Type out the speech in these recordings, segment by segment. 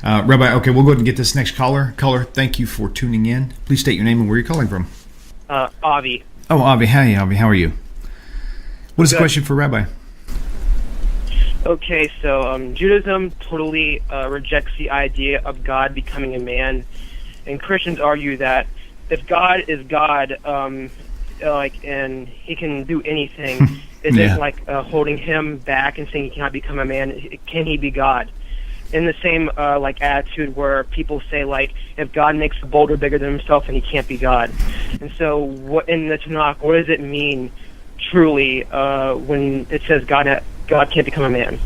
Rabbi, okay, we'll go ahead and get this next caller. Caller, thank you for tuning in. Please state your name and where you're calling from. Avi. Oh, Avi. Hi, Avi. How are you? What is the Good. question for Rabbi? Okay, so Judaism totally rejects the idea of God becoming a man, and Christians argue that if God is God, and he can do anything, is Yeah. it like holding him back and saying he cannot become a man? Can he be God? In the same attitude where people say if God makes a boulder bigger than himself, then he can't be God. And so, what in the Tanakh, what does it mean truly when it says God can't become a man?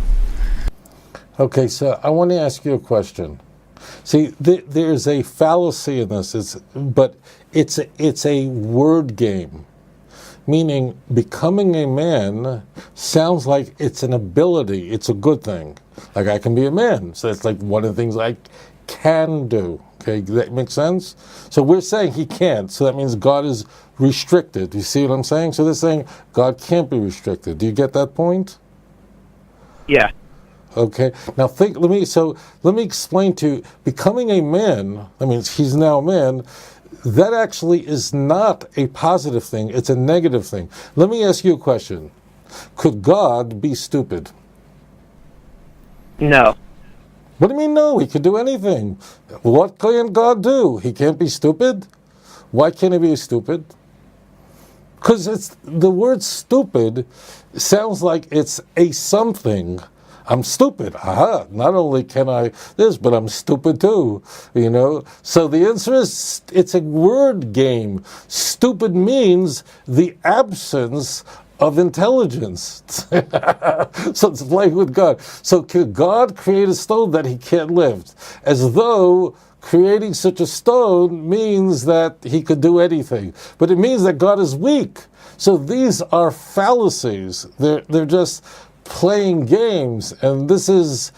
Okay, so I want to ask you a question. See, there's a fallacy in this, but it's a word game. Meaning, becoming a man sounds like it's an ability, it's a good thing. Like, I can be a man, so it's like one of the things I can do. Okay, that makes sense? So we're saying he can't, so that means God is restricted. You see what I'm saying? So they're saying God can't be restricted. Do you get that point? Yeah. Okay. Now let me explain to you, becoming a man, that means he's now a man, that actually is not a positive thing, it's a negative thing. Let me ask you a question. Could God be stupid? No. What do you mean no? He could do anything. What can God do? He can't be stupid? Why can't he be stupid? Because the word stupid sounds like it's a something. I'm stupid. Aha, not only can I this, but I'm stupid too, So the answer is, it's a word game. Stupid means the absence of intelligence. So it's playing with God. So could God create a stone that he can't lift? As though creating such a stone means that he could do anything. But it means that God is weak. So these are fallacies. They're just playing games, and this is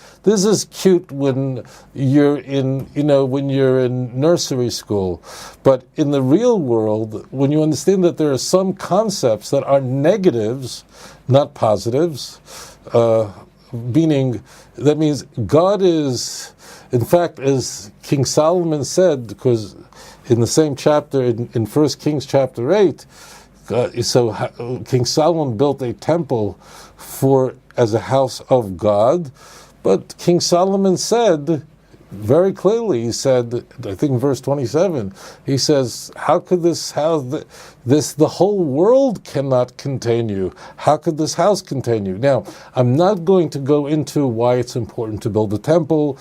cute when you're in nursery school, but in the real world, when you understand that there are some concepts that are negatives, not positives, meaning that means God is, in fact, as King Solomon said, because in the same chapter in 1 Kings chapter 8, King Solomon built a temple as a house of God, but King Solomon said very clearly, he said, I think in verse 27, he says, how could this house, the whole world cannot contain you. How could this house contain you? Now, I'm not going to go into why it's important to build a temple.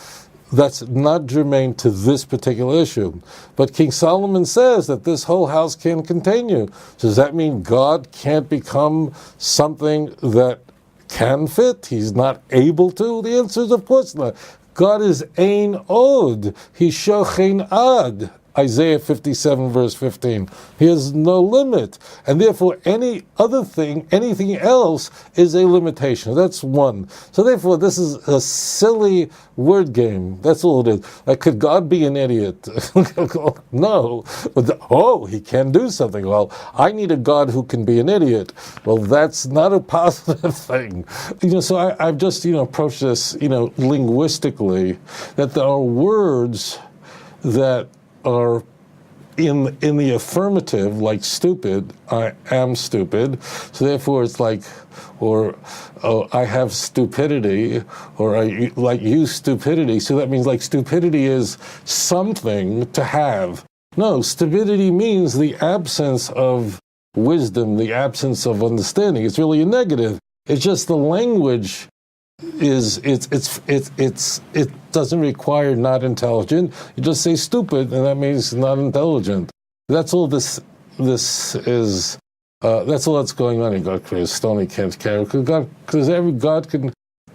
That's not germane to this particular issue. But King Solomon says that this whole house can contain you. So does that mean God can't become something that can fit? He's not able to? The answer is of course not. God is Ein Od. He's Shochein Ad. Isaiah 57 verse 15. He has no limit. And therefore any other thing, anything else is a limitation. That's one. So therefore this is a silly word game. That's all it is. Like, could God be an idiot? No. But he can do something. Well, I need a God who can be an idiot. Well, that's not a positive thing. So I've just, approached this, linguistically, that there are words that are in the affirmative, like stupid. I am stupid, so therefore it's like, or I have stupidity, or I use stupidity. So that means like stupidity is something to have. No, stupidity means the absence of wisdom, the absence of understanding. It's really a negative. It's just the language it doesn't require not intelligent. You just say stupid, and that means not intelligent. That's all this is. That's all that's going on. God created stone he can't carry, because every God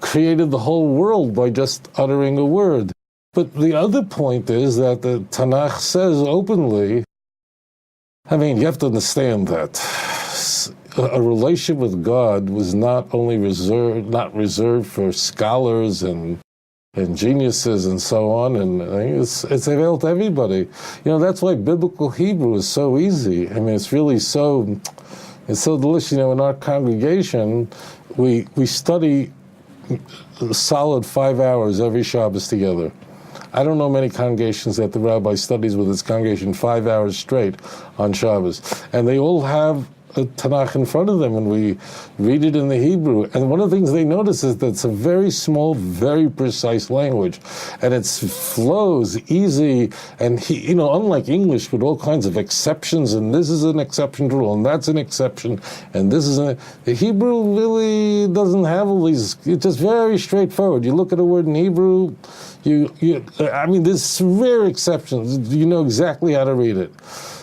created the whole world by just uttering a word. But the other point is that the Tanakh says openly. I mean, you have to understand that a relationship with God was not reserved for scholars and geniuses and so on, and it's available to everybody. That's why biblical Hebrew is so easy. I mean, it's really it's so delicious. In our congregation, we study a solid 5 hours every Shabbos together. I don't know many congregations that the rabbi studies with his congregation 5 hours straight on Shabbos. And they all have a Tanakh in front of them, and we read it in the Hebrew. And one of the things they notice is that it's a very small, very precise language, and it flows easy. And unlike English, with all kinds of exceptions, and this is an exception to rule, and that's an exception, and this is the Hebrew really doesn't have all these. It's just very straightforward. You look at a word in Hebrew, there's rare exceptions. You know exactly how to read it.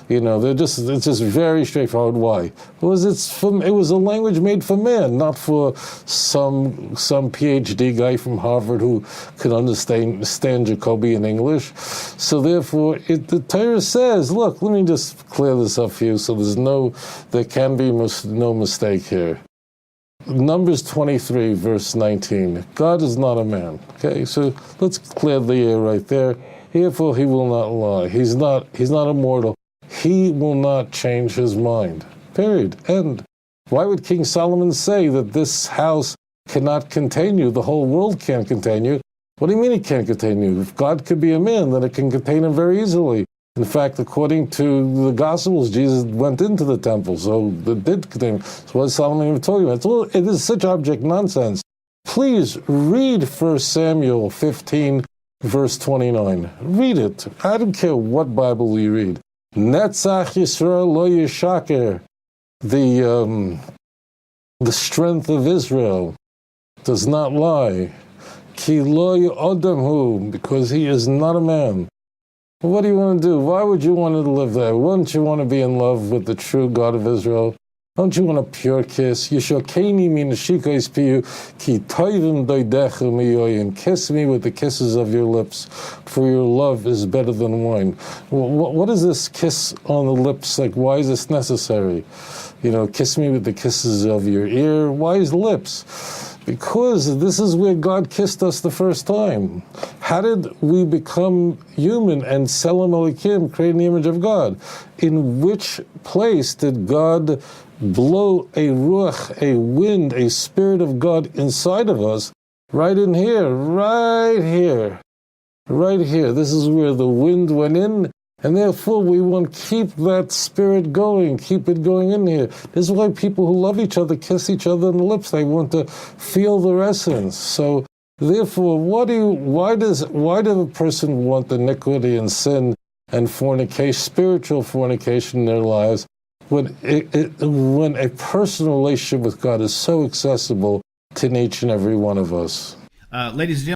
It's just very straightforward. Why? Because it was a language made for man, not for some PhD guy from Harvard who could understand Jacobi in English. So therefore, the Torah says, look, let me just clear this up for you so there can be no mistake here. Numbers 23, verse 19. God is not a man. Okay, so let's clear the air right there. Therefore, he will not lie. He's not immortal. He will not change his mind. Period. End. Why would King Solomon say that this house cannot contain you? The whole world can't contain you. What do you mean it can't contain you? If God could be a man, then it can contain him very easily. In fact, according to the Gospels, Jesus went into the temple, so it did contain him. So what is Solomon even talking about? It is such object nonsense. Please read 1 Samuel 15, verse 29. Read it. I don't care what Bible you read. Netzach Yisrael lo yishaker, the strength of Israel does not lie. Ki lo yodem hu, because he is not a man. What do you want to do? Why would you want to live there? Wouldn't you want to be in love with the true God of Israel? Don't you want a pure kiss? Yishokeni min shikais piyu, ki toivim doidechu miyoyim. Kiss me with the kisses of your lips, for your love is better than wine. What is this kiss on the lips like? Why is this necessary? Kiss me with the kisses of your ear. Why is lips? Because this is where God kissed us the first time. How did we become human and Selam Elikim, create in the image of God? In which place did God blow a ruach, a wind, a spirit of God inside of us? Right in here, right here, right here. This is where the wind went in, and therefore we want to keep that spirit going, keep it going in here. This is why people who love each other kiss each other on the lips. They want to feel their essence. So therefore, why does a person want iniquity and sin and fornication, spiritual fornication in their lives, when a personal relationship with God is so accessible to each and every one of us? Ladies and gentlemen,